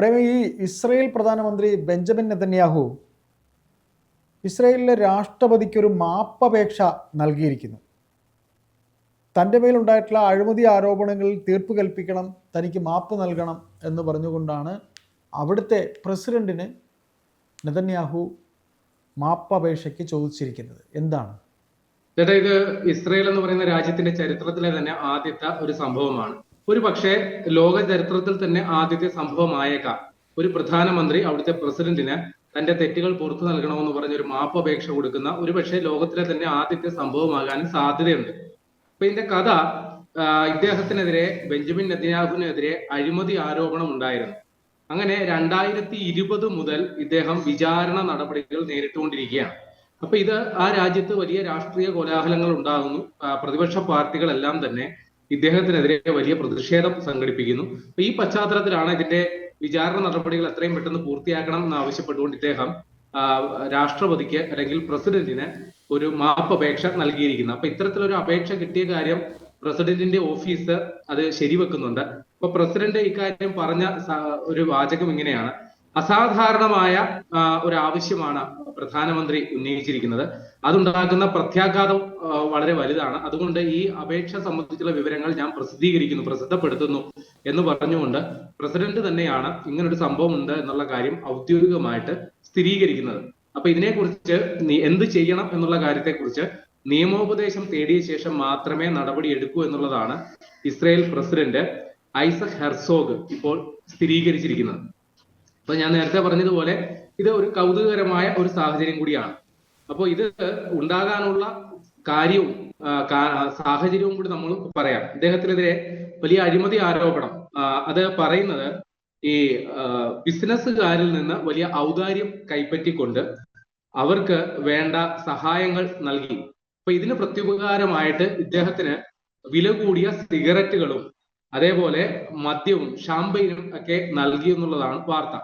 പ്രേമ, ഈ ഇസ്രയേൽ പ്രധാനമന്ത്രി Benjamin Netanyahu ഇസ്രയേലിലെ രാഷ്ട്രപതിക്ക് ഒരു മാപ്പപേക്ഷ നൽകിയിരിക്കുന്നു. തൻ്റെ മേലുണ്ടായിട്ടുള്ള അഴിമതി ആരോപണങ്ങളിൽ തീർപ്പ് കൽപ്പിക്കണം, തനിക്ക് മാപ്പ് നൽകണം എന്ന് പറഞ്ഞുകൊണ്ടാണ് അവിടുത്തെ പ്രസിഡന്റിന് നെതന്യാഹു മാപ്പപേക്ഷയ്ക്ക് ചോദിച്ചിരിക്കുന്നത്. എന്താണ് ചേട്ടാ, ഇത് ഇസ്രയേൽ എന്ന് പറയുന്ന രാജ്യത്തിന്റെ ചരിത്രത്തിലെ തന്നെ ആദ്യത്തെ ഒരു സംഭവമാണ്. ഒരു പക്ഷേ ലോക ചരിത്രത്തിൽ തന്നെ ആദ്യത്തെ സംഭവമായേക്കാം ഒരു പ്രധാനമന്ത്രി അവിടുത്തെ പ്രസിഡന്റിന് തന്റെ തെറ്റുകൾ പുറത്തു നൽകണമെന്ന് പറഞ്ഞ ഒരു മാപ്പപേക്ഷ കൊടുക്കുന്ന ഒരു പക്ഷേ ലോകത്തിലെ തന്നെ ആദ്യത്തെ സംഭവമാകാനും സാധ്യതയുണ്ട്. അപ്പൊ ഇതിന്റെ കഥ, ഇദ്ദേഹത്തിനെതിരെ ബെഞ്ചമിൻ നെതന്യാഹുവിനെതിരെ അഴിമതി ആരോപണം ഉണ്ടായിരുന്നു. അങ്ങനെ 2020 മുതൽ ഇദ്ദേഹം വിചാരണ നടപടികൾ നേരിട്ടുകൊണ്ടിരിക്കുകയാണ്. അപ്പൊ ഇത് ആ രാജ്യത്ത് വലിയ രാഷ്ട്രീയ കോലാഹലങ്ങൾ ഉണ്ടാകുന്നു. പ്രതിപക്ഷ പാർട്ടികളെല്ലാം തന്നെ ഇദ്ദേഹത്തിനെതിരെ വലിയ പ്രതിഷേധം സംഘടിപ്പിക്കുന്നു. അപ്പൊ ഈ പശ്ചാത്തലത്തിലാണ് ഇതിന്റെ വിചാരണ നടപടികൾ എത്രയും പെട്ടെന്ന് പൂർത്തിയാക്കണം എന്ന് ആവശ്യപ്പെട്ടുകൊണ്ട് ഇദ്ദേഹം രാഷ്ട്രപതിക്ക് അല്ലെങ്കിൽ പ്രസിഡന്റിന് ഒരു മാപ്പപേക്ഷ നൽകിയിരിക്കുന്നത്. അപ്പൊ ഇത്തരത്തിലൊരു അപേക്ഷ കിട്ടിയ കാര്യം പ്രസിഡന്റിന്റെ ഓഫീസ് അത് ശരിവെക്കുന്നുണ്ട്. അപ്പൊ പ്രസിഡന്റ് ഇക്കാര്യം പറഞ്ഞ ഒരു വാചകം ഇങ്ങനെയാണ്: അസാധാരണമായ ഒരു ആവശ്യമാണ് പ്രധാനമന്ത്രി ഉന്നയിച്ചിരിക്കുന്നത്. അതുണ്ടാക്കുന്ന പ്രത്യാഘാതം വളരെ വലുതാണ്. അതുകൊണ്ട് ഈ അപേക്ഷ സംബന്ധിച്ചുള്ള വിവരങ്ങൾ ഞാൻ പ്രസിദ്ധപ്പെടുത്തുന്നു എന്ന് പറഞ്ഞുകൊണ്ട് പ്രസിഡന്റ് തന്നെയാണ് ഇങ്ങനൊരു സംഭവം ഉണ്ട് എന്നുള്ള കാര്യം ഔദ്യോഗികമായിട്ട് സ്ഥിരീകരിക്കുന്നത്. അപ്പൊ ഇതിനെക്കുറിച്ച് എന്ത് ചെയ്യണം എന്നുള്ള കാര്യത്തെക്കുറിച്ച് നിയമോപദേശം തേടിയ ശേഷം മാത്രമേ നടപടി എടുക്കൂ എന്നുള്ളതാണ് ഇസ്രയേൽ പ്രസിഡന്റ് ഐസക് ഹെർസോഗ് ഇപ്പോൾ സ്ഥിരീകരിച്ചിരിക്കുന്നത്. അപ്പൊ ഞാൻ നേരത്തെ പറഞ്ഞതുപോലെ ഇത് ഒരു കൗതുകകരമായ ഒരു സാഹചര്യം കൂടിയാണ്. അപ്പോൾ ഇത് ഉണ്ടാകാനുള്ള കാര്യവും സാഹചര്യവും കൂടി നമ്മൾ പറയാം. ഇദ്ദേഹത്തിനെതിരെ വലിയ അഴിമതി ആരോപണം, അത് പറയുന്നത് ഈ ബിസിനസ്സുകാരിൽ നിന്ന് വലിയ ഔദാര്യം കൈപ്പറ്റിക്കൊണ്ട് അവർക്ക് വേണ്ട സഹായങ്ങൾ നൽകി. അപ്പൊ ഇതിന് പ്രത്യുപകാരമായിട്ട് ഇദ്ദേഹത്തിന് വില കൂടിയ സിഗരറ്റുകളും അതേപോലെ മദ്യവും ഷാമ്പയിനും ഒക്കെ നൽകി എന്നുള്ളതാണ് വാർത്ത.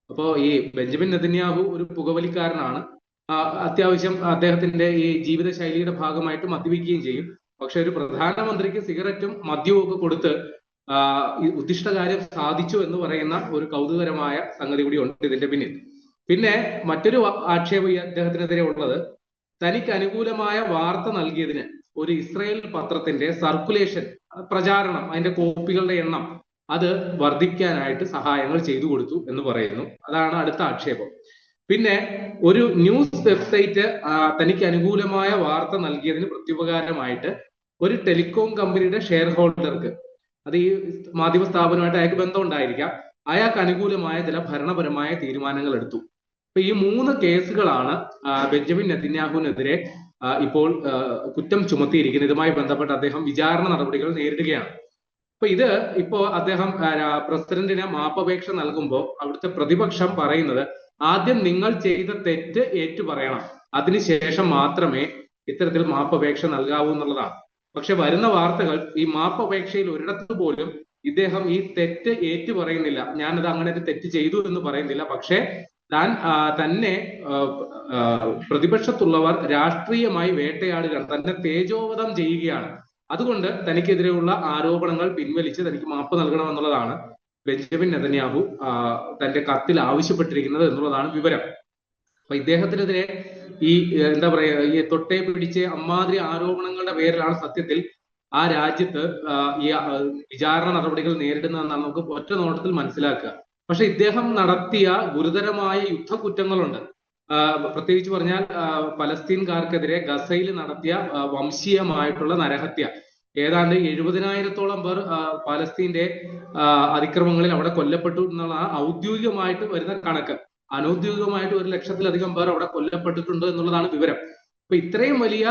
അപ്പോ ഈ ബെഞ്ചമിൻ നെതന്യാഹു ഒരു പുകവലിക്കാരനാണ്. അത്യാവശ്യം അദ്ദേഹത്തിന്റെ ഈ ജീവിതശൈലിയുടെ ഭാഗമായിട്ട് മദ്യപിക്കുകയും ചെയ്യും. പക്ഷെ ഒരു പ്രധാനമന്ത്രിക്ക് സിഗരറ്റും മദ്യവും ഒക്കെ കൊടുത്ത് ഉദ്ദിഷ്ടകാര്യം സാധിച്ചു എന്ന് പറയുന്ന ഒരു കൗതുകരമായ സംഗതി കൂടി ഉണ്ട് ഇതിന്റെ പിന്നിൽ. പിന്നെ മറ്റൊരു ആക്ഷേപം ഈ അദ്ദേഹത്തിനെതിരെ ഉള്ളത്, തനിക്ക് അനുകൂലമായ വാർത്ത നൽകിയതിന് ഒരു ഇസ്രായേൽ പത്രത്തിന്റെ സർക്കുലേഷൻ, പ്രചാരണം, അതിന്റെ കോപ്പികളുടെ എണ്ണം അത് വർദ്ധിക്കാനായിട്ട് സഹായങ്ങൾ ചെയ്തു കൊടുത്തു എന്ന് പറയുന്നു. അതാണ് അടുത്ത ആക്ഷേപം. പിന്നെ ഒരു ന്യൂസ് വെബ്സൈറ്റ് തനിക്ക് അനുകൂലമായ വാർത്ത നൽകിയതിന് പ്രത്യുപകാരമായിട്ട് ഒരു ടെലികോം കമ്പനിയുടെ ഷെയർ ഹോൾഡർക്ക്, അത് ഈ മാധ്യമ സ്ഥാപനമായിട്ട് അയാൾക്ക് ബന്ധം ഉണ്ടായിരിക്കാം, അയാൾക്ക് അനുകൂലമായ ചില ഭരണപരമായ തീരുമാനങ്ങൾ എടുത്തു. അപ്പൊ ഈ 3 കേസുകളാണ് ബെഞ്ചമിൻ നെതന്യാഹുവിനെതിരെ ഇപ്പോൾ കുറ്റം ചുമത്തിയിരിക്കുന്നത്. ഇതുമായി ബന്ധപ്പെട്ട് അദ്ദേഹം വിചാരണ നടപടികൾ നേരിടുകയാണ്. അപ്പൊ ഇത് ഇപ്പോ അദ്ദേഹം പ്രസിഡന്റിന് മാപ്പപേക്ഷ നൽകുമ്പോൾ അവിടുത്തെ പ്രതിപക്ഷം പറയുന്നത്, ആദ്യം നിങ്ങൾ ചെയ്ത തെറ്റ് ഏറ്റു പറയണം, അതിനുശേഷം മാത്രമേ ഇത്തരത്തിൽ മാപ്പപേക്ഷ നൽകാവൂ എന്നുള്ളതാണ്. പക്ഷെ വരുന്ന വാർത്തകൾ ഈ മാപ്പപേക്ഷയിൽ ഒരിടത്ത് പോലും ഇദ്ദേഹം ഈ തെറ്റ് ഏറ്റു പറയുന്നില്ല. ഞാനത് അങ്ങനെ ഒരു തെറ്റ് ചെയ്തു എന്ന് പറയുന്നില്ല. പക്ഷെ തന്നെ പ്രതിപക്ഷത്തുള്ളവർ രാഷ്ട്രീയമായി വേട്ടയാടുകയാണ്, തന്നെ തേജോവധം ചെയ്യുകയാണ്. അതുകൊണ്ട് തനിക്കെതിരെയുള്ള ആരോപണങ്ങൾ പിൻവലിച്ച് തനിക്ക് മാപ്പ് നൽകണമെന്നുള്ളതാണ് ബെഞ്ചമിൻ നെതന്യാഹു തന്റെ കത്തിൽ ആവശ്യപ്പെട്ടിരിക്കുന്നത് എന്നുള്ളതാണ് വിവരം. അപ്പൊ ഇദ്ദേഹത്തിനെതിരെ ഈ എന്താ പറയാ, ഈ തൊട്ടേ പിടിച്ച് അമ്മാതിരി ആരോപണങ്ങളുടെ പേരിലാണ് സത്യത്തിൽ ആ രാജ്യത്ത് ഈ വിചാരണ നടപടികൾ നേരിടുന്നതെന്നാണ് നമുക്ക് ഒറ്റ നോട്ടത്തിൽ മനസ്സിലാക്കുക. പക്ഷെ ഇദ്ദേഹം നടത്തിയ ഗുരുതരമായ യുദ്ധക്കുറ്റങ്ങളുണ്ട്. പ്രത്യേകിച്ച് പറഞ്ഞാൽ പലസ്തീൻകാർക്കെതിരെ ഗസയിൽ നടത്തിയ വംശീയമായിട്ടുള്ള നരഹത്യ, ഏതാണ്ട് 70,000-ഓളം പേർ പലസ്തീന്റെ അതിക്രമങ്ങളിൽ അവിടെ കൊല്ലപ്പെട്ടു എന്നുള്ള ഔദ്യോഗികമായിട്ട് വരുന്ന കണക്ക്. അനൗദ്യോഗികമായിട്ട് 1,00,000-ലധികം പേർ അവിടെ കൊല്ലപ്പെട്ടിട്ടുണ്ട് എന്നുള്ളതാണ് വിവരം. അപ്പൊ ഇത്രയും വലിയ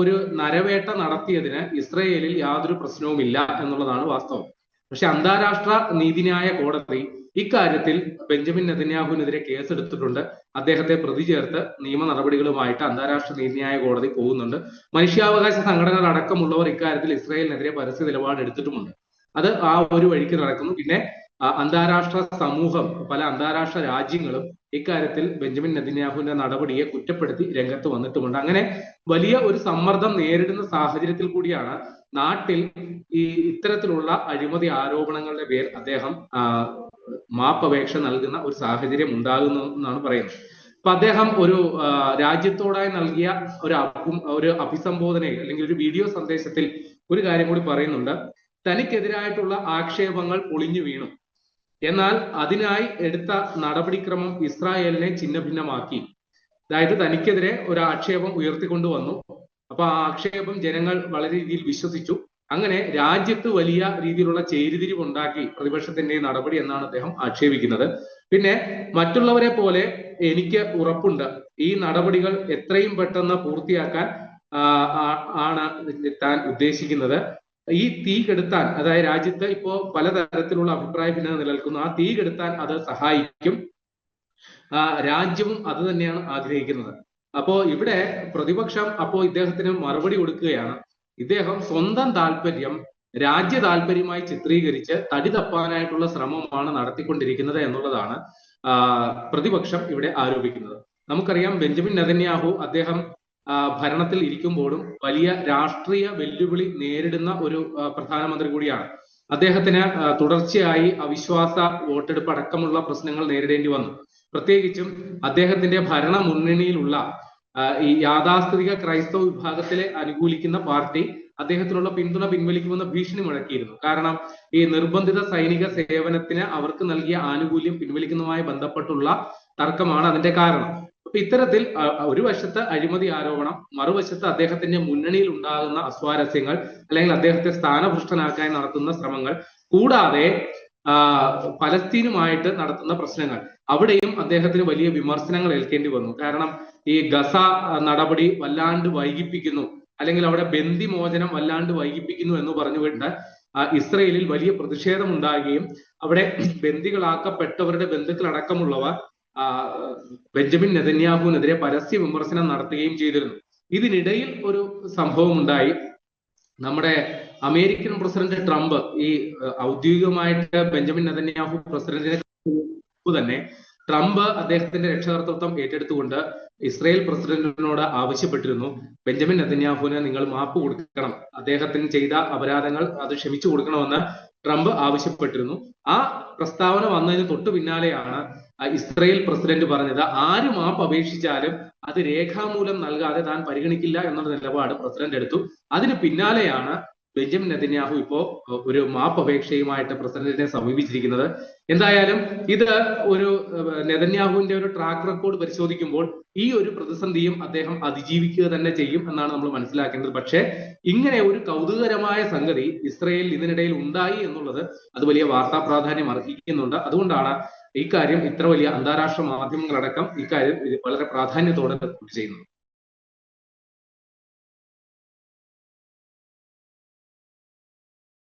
ഒരു നരവേട്ട നടത്തിയതിന് ഇസ്രയേലിൽ യാതൊരു പ്രശ്നവുമില്ല എന്നുള്ളതാണ് വാസ്തവം. പക്ഷെ അന്താരാഷ്ട്ര നീതിന്യായ കോടതി ഇക്കാര്യത്തിൽ ബെഞ്ചമിൻ നെതന്യാഹുവിനെതിരെ കേസെടുത്തിട്ടുണ്ട്. അദ്ദേഹത്തെ പ്രതി ചേർത്ത് നിയമ നടപടികളുമായിട്ട് അന്താരാഷ്ട്ര നീതിന്യായ കോടതി പോകുന്നുണ്ട്. മനുഷ്യാവകാശ സംഘടനകൾ അടക്കമുള്ളവർ ഇക്കാര്യത്തിൽ ഇസ്രായേലിനെതിരെ പരസ്യ നിലപാട് എടുത്തിട്ടുമുണ്ട്. അത് ആ ഒരു വഴിക്ക് നടക്കുന്നു. പിന്നെ അന്താരാഷ്ട്ര സമൂഹം, പല അന്താരാഷ്ട്ര രാജ്യങ്ങളും ഇക്കാര്യത്തിൽ ബെഞ്ചമിൻ നെതന്യാഹുവിന്റെ നടപടിയെ കുറ്റപ്പെടുത്തി രംഗത്ത് വന്നിട്ടുമുണ്ട്. അങ്ങനെ വലിയ ഒരു സമ്മർദ്ദം നേരിടുന്ന സാഹചര്യത്തിൽ കൂടിയാണ് നാട്ടിൽ ഈ ഇത്തരത്തിലുള്ള അഴിമതി ആരോപണങ്ങളുടെ പേരിൽ അദ്ദേഹം മാപ്പപേക്ഷ നൽകുന്ന ഒരു സാഹചര്യം ഉണ്ടാകുന്നു എന്നാണ് പറയുന്നത്. അപ്പൊ അദ്ദേഹം ഒരു രാജ്യത്തോടായി നൽകിയ ഒരു അഭിസംബോധനയിൽ അല്ലെങ്കിൽ ഒരു വീഡിയോ സന്ദേശത്തിൽ ഒരു കാര്യം കൂടി പറയുന്നുണ്ട്. തനിക്കെതിരായിട്ടുള്ള ആക്ഷേപങ്ങൾ പൊളിഞ്ഞു വീണു, എന്നാൽ അതിനായി എടുത്ത നടപടിക്രമം ഇസ്രായേലിനെ ഛിന്നഭിന്നമാക്കി. അതായത് തനിക്കെതിരെ ഒരു ആക്ഷേപം ഉയർത്തിക്കൊണ്ടുവന്നു. അപ്പൊ ആ ആക്ഷേപം ജനങ്ങൾ വളരെ രീതിയിൽ വിശ്വസിച്ചു. അങ്ങനെ രാജ്യത്ത് വലിയ രീതിയിലുള്ള ചേരിതിരിവ് ഉണ്ടാക്കി പ്രതിപക്ഷത്തിന്റെ നടപടി എന്നാണ് അദ്ദേഹം ആക്ഷേപിക്കുന്നത്. പിന്നെ മറ്റുള്ളവരെ പോലെ എനിക്ക് ഉറപ്പുണ്ട്, ഈ നടപടികൾ എത്രയും പെട്ടെന്ന് പൂർത്തിയാക്കാൻ ആണ് താൻ ഉദ്ദേശിക്കുന്നത്. ഈ തീ കെടുത്താൻ, അതായത് രാജ്യത്ത് ഇപ്പോ പലതരത്തിലുള്ള അഭിപ്രായ ഭിന്നത നിലനിൽക്കുന്നു, ആ തീ കെടുത്താൻ അത് സഹായിക്കും. രാജ്യവും അത് തന്നെയാണ് ആഗ്രഹിക്കുന്നത്. അപ്പോ ഇവിടെ പ്രതിപക്ഷം ഇദ്ദേഹത്തിന് മറുപടി കൊടുക്കുകയാണ്. ഇദ്ദേഹം സ്വന്തം താല്പര്യം രാജ്യ താല്പര്യമായി ചിത്രീകരിച്ച് തടി തപ്പാനായിട്ടുള്ള ശ്രമമാണ് നടത്തിക്കൊണ്ടിരിക്കുന്നത് എന്നുള്ളതാണ് പ്രതിപക്ഷം ഇവിടെ ആരോപിക്കുന്നത്. നമുക്കറിയാം, ബെഞ്ചമിൻ നെതന്യാഹു അദ്ദേഹം ഭരണത്തിൽ ഇരിക്കുമ്പോഴും വലിയ രാഷ്ട്രീയ വെല്ലുവിളി നേരിടുന്ന ഒരു പ്രധാനമന്ത്രി കൂടിയാണ്. അദ്ദേഹത്തിന് തുടർച്ചയായി അവിശ്വാസ വോട്ടെടുപ്പ് അടക്കമുള്ള പ്രശ്നങ്ങൾ നേരിടേണ്ടി വന്നു. പ്രത്യേകിച്ചും അദ്ദേഹത്തിന്റെ ഭരണ മുന്നണിയിലുള്ള ഈ യാഥാസ്ഥിതിക ക്രൈസ്തവ വിഭാഗത്തിലെ അനുകൂലിക്കുന്ന പാർട്ടി അദ്ദേഹത്തിനുള്ള പിന്തുണ പിൻവലിക്കുമെന്ന ഭീഷണി മുഴക്കിയിരുന്നു. കാരണം ഈ നിർബന്ധിത സൈനിക സേവനത്തിന് അവർക്ക് നൽകിയ ആനുകൂല്യം പിൻവലിക്കുന്നതുമായി ബന്ധപ്പെട്ടുള്ള തർക്കമാണ് അതിന്റെ കാരണം. അപ്പൊ ഇത്തരത്തിൽ ഒരു വശത്ത് അഴിമതി ആരോപണം, മറുവശത്ത് അദ്ദേഹത്തിന്റെ മുന്നണിയിൽ ഉണ്ടാകുന്ന അസ്വാരസ്യങ്ങൾ, അല്ലെങ്കിൽ അദ്ദേഹത്തെ സ്ഥാനഭ്രഷ്ടനാക്കാൻ നടത്തുന്ന ശ്രമങ്ങൾ, കൂടാതെ പലസ്തീനുമായിട്ട് നടത്തുന്ന പ്രശ്നങ്ങൾ, അവിടെയും അദ്ദേഹത്തിന് വലിയ വിമർശനങ്ങൾ ഏൽക്കേണ്ടി വന്നു. കാരണം ഈ ഗസ നടപടി വല്ലാണ്ട് വൈകിപ്പിക്കുന്നു, അല്ലെങ്കിൽ അവിടെ ബന്ദിമോചനം വല്ലാണ്ട് വൈകിപ്പിക്കുന്നു എന്ന് പറഞ്ഞുകൊണ്ട് ഇസ്രയേലിൽ വലിയ പ്രതിഷേധം ഉണ്ടാകുകയും അവിടെ ബന്ദികളാക്കപ്പെട്ടവരുടെ ബന്ധുക്കളടക്കമുള്ളവർ ബെഞ്ചമിൻ നെതന്യാഹുവിനെതിരെ പരസ്യ വിമർശനം നടത്തുകയും ചെയ്തിരുന്നു. ഇതിനിടയിൽ ഒരു സംഭവം ഉണ്ടായി. നമ്മുടെ അമേരിക്കൻ പ്രസിഡന്റ് ട്രംപ് ഈ ഔദ്യോഗികമായിട്ട് ബെഞ്ചമിൻ നെതന്യാഹു പ്രസിഡന്റിനെ തന്നെ ട്രംപ് അദ്ദേഹത്തിന്റെ രക്ഷകർത്തൃത്വം ഏറ്റെടുത്തുകൊണ്ട് ഇസ്രായേൽ പ്രസിഡന്റിനോട് ആവശ്യപ്പെട്ടിരുന്നു, ബെഞ്ചമിൻ നെതന്യാഹുവിന് നിങ്ങൾ മാപ്പ് കൊടുക്കണം, അദ്ദേഹത്തിന് ചെയ്ത അപരാധങ്ങൾ അത് ക്ഷമിച്ചു കൊടുക്കണമെന്ന് ട്രംപ് ആവശ്യപ്പെട്ടിരുന്നു. ആ പ്രസ്താവന വന്നതിന് തൊട്ടു പിന്നാലെയാണ് ഇസ്രായേൽ പ്രസിഡന്റ് പറഞ്ഞത്, ആര് മാപ്പ് അപേക്ഷിച്ചാലും അത് രേഖാമൂലം നൽകാതെ താൻ പരിഗണിക്കില്ല എന്നുള്ള നിലപാട് പ്രസിഡന്റ് എടുത്തു. അതിന് പിന്നാലെയാണ് ബെഞ്ചമിൻ നെതന്യാഹു ഇപ്പോ ഒരു മാപ്പ് അപേക്ഷയുമായിട്ട് പ്രസിഡന്റിനെ സമീപിച്ചിരിക്കുന്നത്. എന്തായാലും ഇത് ഒരു നെതന്യാഹുവിന്റെ ഒരു ട്രാക്ക് റെക്കോർഡ് പരിശോധിക്കുമ്പോൾ ഈ ഒരു പ്രതിസന്ധിയും അദ്ദേഹം അതിജീവിക്കുക തന്നെ ചെയ്യും എന്നാണ് നമ്മൾ മനസ്സിലാക്കേണ്ടത്. പക്ഷേ ഇങ്ങനെ ഒരു കൗതുകകരമായ സംഗതി ഇസ്രയേലിൽ ഇതിനിടയിൽ ഉണ്ടായി എന്നുള്ളത് അത് വലിയ വാർത്താ പ്രാധാന്യം അർഹിക്കുന്നുണ്ട്. അതുകൊണ്ടാണ് ഇക്കാര്യം ഇത്ര വലിയ അന്താരാഷ്ട്ര മാധ്യമങ്ങളടക്കം ഇക്കാര്യം വളരെ പ്രാധാന്യത്തോടെ റിപ്പോർട്ട് ചെയ്യുന്നത്.